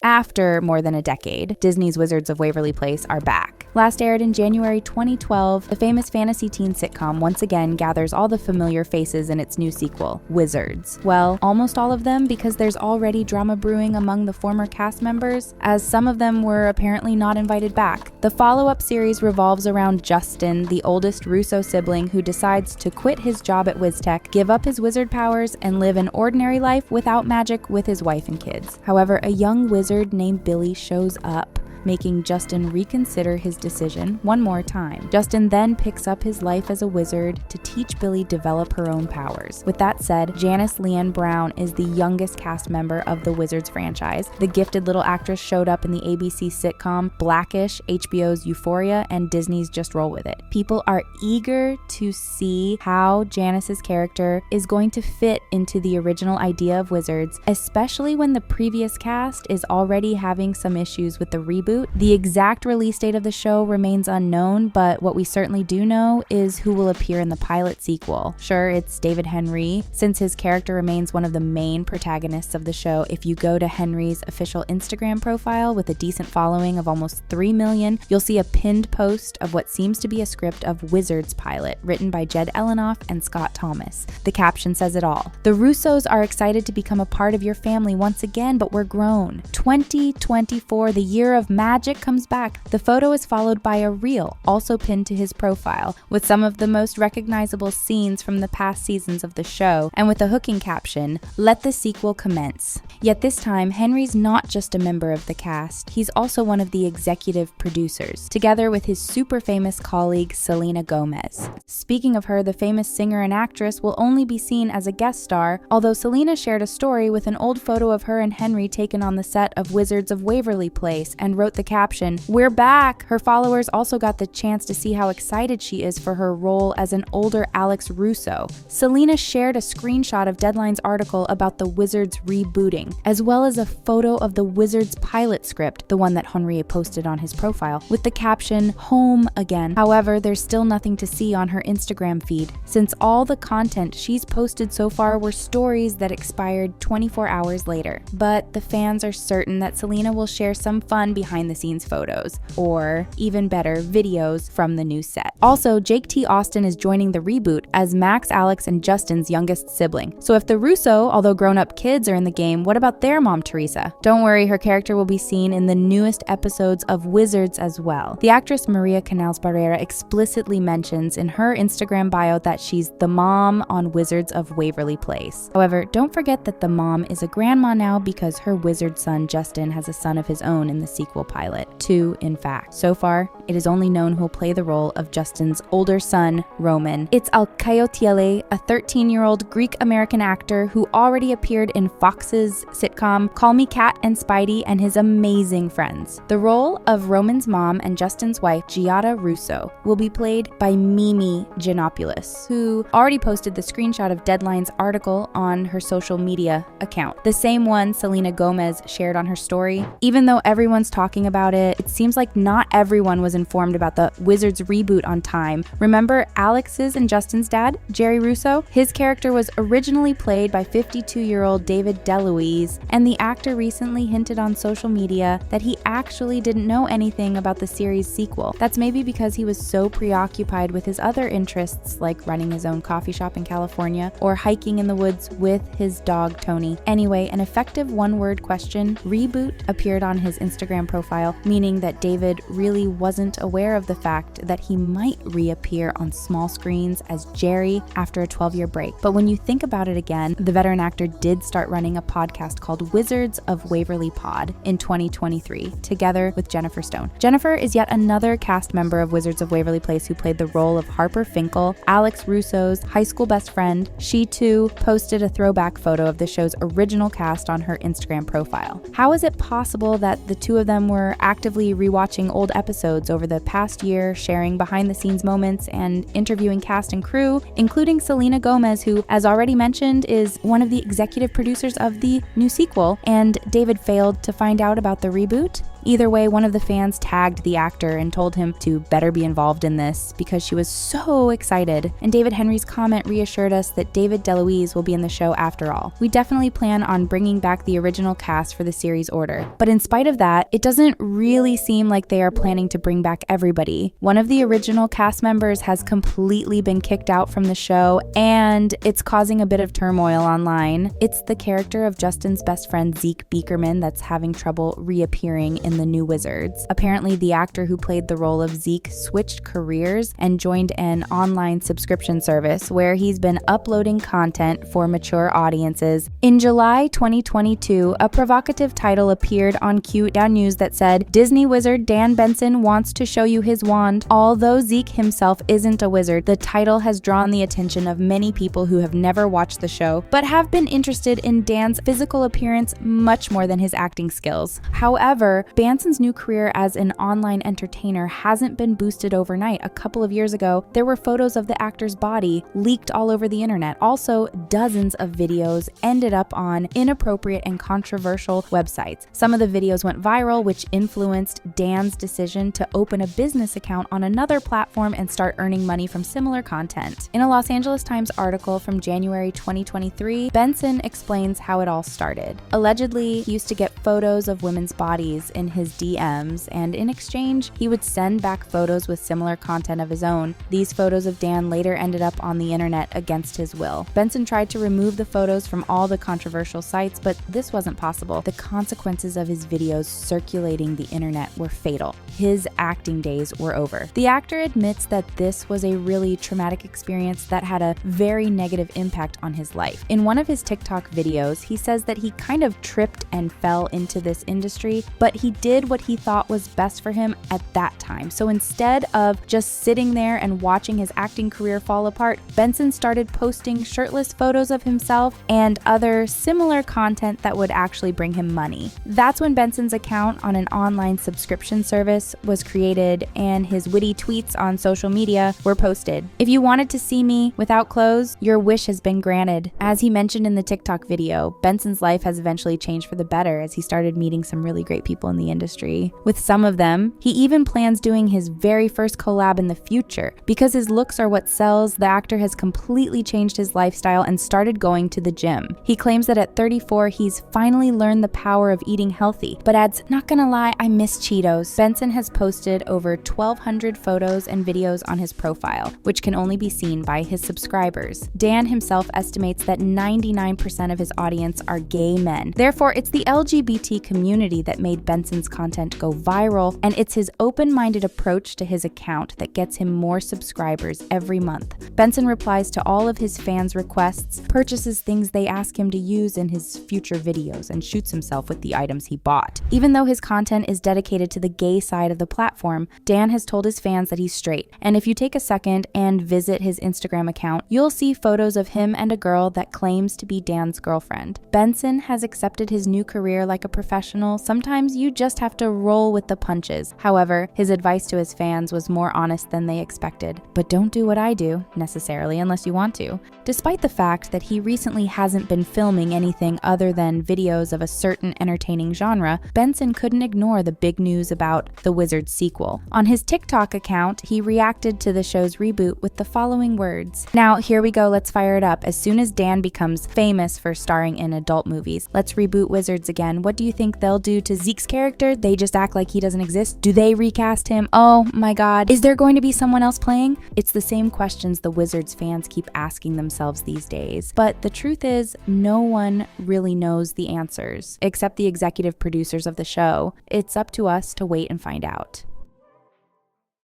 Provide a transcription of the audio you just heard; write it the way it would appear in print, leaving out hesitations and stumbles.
After more than a decade, Disney's Wizards of Waverly Place are back. Last aired in January 2012, the famous fantasy teen sitcom once again gathers all the familiar faces in its new sequel, Wizards. Well, almost all of them, because there's already drama brewing among the former cast members, as some of them were apparently not invited back. The follow-up series revolves around Justin, the oldest Russo sibling who decides to quit his job at WizTech, give up his wizard powers, and live an ordinary life without magic with his wife and kids. However, a young wizard named Billy shows up, making Justin reconsider his decision one more time. Justin then picks up his life as a wizard to teach Billy develop her own powers. With that said, Janice Leanne Brown is the youngest cast member of the Wizards franchise. The gifted little actress showed up in the ABC sitcom Blackish, HBO's Euphoria, and Disney's Just Roll With It. People are eager to see how Janice's character is going to fit into the original idea of Wizards, especially when the previous cast is already having some issues with the reboot. The exact release date of the show remains unknown, but what we certainly do know is who will appear in the pilot sequel. Sure, it's David Henry, since his character remains one of the main protagonists of the show. If you go to Henry's official Instagram profile with a decent following of almost 3 million, you'll see a pinned post of what seems to be a script of Wizards pilot, written by Jed Elenoff and Scott Thomas. The caption says it all. The Russos are excited to become a part of your family once again, but we're grown. 2024, the year of magic, comes back. The photo is followed by a reel, also pinned to his profile, with some of the most recognizable scenes from the past seasons of the show, and with a hooking caption, "Let the sequel commence." Yet this time, Henry's not just a member of the cast, he's also one of the executive producers, together with his super famous colleague, Selena Gomez. Speaking of her, the famous singer and actress will only be seen as a guest star, although Selena shared a story with an old photo of her and Henry taken on the set of Wizards of Waverly Place, and wrote the caption, "We're back!" Her followers also got the chance to see how excited she is for her role as an older Alex Russo. Selena shared a screenshot of Deadline's article about the Wizards rebooting, as well as a photo of the Wizards pilot script, the one that Henry posted on his profile, with the caption, "Home again." However, there's still nothing to see on her Instagram feed, since all the content she's posted so far were stories that expired 24 hours later. But the fans are certain that Selena will share some fun behind the scenes photos, or even better, videos from the new set. Also, Jake T. Austin is joining the reboot as Max, Alex, and Justin's youngest sibling. So if the Russo, although grown-up kids, are in the game, what about their mom, Teresa? Don't worry, her character will be seen in the newest episodes of Wizards as well. The actress Maria Canals Barrera explicitly mentions in her Instagram bio that she's the mom on Wizards of Waverly Place. However, don't forget that the mom is a grandma now because her wizard son Justin has a son of his own in the sequel pilot. 2, in fact. So far, it is only known who'll play the role of Justin's older son, Roman. It's Alcaio Tiele, a 13-year-old Greek-American actor who already appeared in Fox's sitcom Call Me Kat and Spidey and His Amazing Friends. The role of Roman's mom and Justin's wife, Giada Russo, will be played by Mimi Giannopoulos, who already posted the screenshot of Deadline's article on her social media account, the same one Selena Gomez shared on her story. Even though everyone's talking about it, it seems like not everyone was informed about the Wizards reboot on time. Remember Alex's and Justin's dad, Jerry Russo? His character was originally played by 52-year-old David DeLuise, and the actor recently hinted on social media that he actually didn't know anything about the series sequel. That's maybe because he was so preoccupied with his other interests, like running his own coffee shop in California or hiking in the woods with his dog Tony. Anyway, an effective one-word question, reboot, appeared on his Instagram profile, meaning that David really wasn't aware of the fact that he might reappear on small screens as Jerry after a 12-year break. But when you think about it again, the veteran actor did start running a podcast called Wizards of Waverly Pod in 2023, together with Jennifer Stone. Jennifer is yet another cast member of Wizards of Waverly Place who played the role of Harper Finkel, Alex Russo's high school best friend. She too posted a throwback photo of the show's original cast on her Instagram profile. How is it possible that the two of them were actively rewatching old episodes over the past year, sharing behind-the-scenes moments and interviewing cast and crew, including Selena Gomez, who, as already mentioned, is one of the executive producers of the new sequel, and David failed to find out about the reboot? Either way, one of the fans tagged the actor and told him to better be involved in this because she was so excited. And David Henry's comment reassured us that David DeLuise will be in the show after all. We definitely plan on bringing back the original cast for the series order. But in spite of that, it doesn't really seem like they are planning to bring back everybody. One of the original cast members has completely been kicked out from the show, and it's causing a bit of turmoil online. It's the character of Justin's best friend Zeke Beakerman that's having trouble reappearing in the new Wizards. Apparently, the actor who played the role of Zeke switched careers and joined an online subscription service where he's been uploading content for mature audiences. In July 2022, a provocative title appeared on Cute Down News that said, "Disney wizard Dan Benson wants to show you his wand." Although Zeke himself isn't a wizard, the title has drawn the attention of many people who have never watched the show, but have been interested in Dan's physical appearance much more than his acting skills. However, Benson's new career as an online entertainer hasn't been boosted overnight. A couple of years ago, there were photos of the actor's body leaked all over the internet. Also, dozens of videos ended up on inappropriate and controversial websites. Some of the videos went viral, which influenced Dan's decision to open a business account on another platform and start earning money from similar content. In a Los Angeles Times article from January 2023, Benson explains how it all started. Allegedly, he used to get photos of women's bodies in his DMs, and in exchange, he would send back photos with similar content of his own. These photos of Dan later ended up on the internet against his will. Benson tried to remove the photos from all the controversial sites, but this wasn't possible. The consequences of his videos circulating the internet were fatal. His acting days were over. The actor admits that this was a really traumatic experience that had a very negative impact on his life. In one of his TikTok videos, he says that he kind of tripped and fell into this industry, but he did what he thought was best for him at that time. So instead of just sitting there and watching his acting career fall apart, Benson started posting shirtless photos of himself and other similar content that would actually bring him money. That's when Benson's account on an online subscription service was created and his witty tweets on social media were posted. "If you wanted to see me without clothes, your wish has been granted." As he mentioned in the TikTok video, Benson's life has eventually changed for the better as he started meeting some really great people in the industry. With some of them, he even plans doing his very first collab in the future. Because his looks are what sells, the actor has completely changed his lifestyle and started going to the gym. He claims that at 34, he's finally learned the power of eating healthy, but adds, "Not gonna lie, I miss Cheetos." Benson has posted over 1,200 photos and videos on his profile, which can only be seen by his subscribers. Dan himself estimates that 99% of his audience are gay men. Therefore, it's the LGBT community that made Benson's content go viral, and it's his open-minded approach to his account that gets him more subscribers every month. Benson replies to all of his fans' requests, purchases things they ask him to use in his future videos, and shoots himself with the items he bought. Even though his content is dedicated to the gay side of the platform, Dan has told his fans that he's straight. And if you take a second and visit his Instagram account, you'll see photos of him and a girl that claims to be Dan's girlfriend. Benson has accepted his new career like a professional. Sometimes you just have to roll with the punches. However, his advice to his fans was more honest than they expected. But don't do what I do, necessarily, unless you want to. Despite the fact that he recently hasn't been filming anything other than videos of a certain entertaining genre, Benson couldn't ignore the big news about the Wizards sequel. On his TikTok account, he reacted to the show's reboot with the following words. "Now, here we go, let's fire it up. As soon as Dan becomes famous for starring in adult movies, let's reboot Wizards again. What do you think they'll do to Zeke's character? They just act like he doesn't exist? Do they recast him? Oh my god. Is there going to be someone else playing?" It's the same questions the Wizards fans keep asking themselves these days. But the truth is, no one really knows the answers, except the executive producers of the show. It's up to us to wait and find out.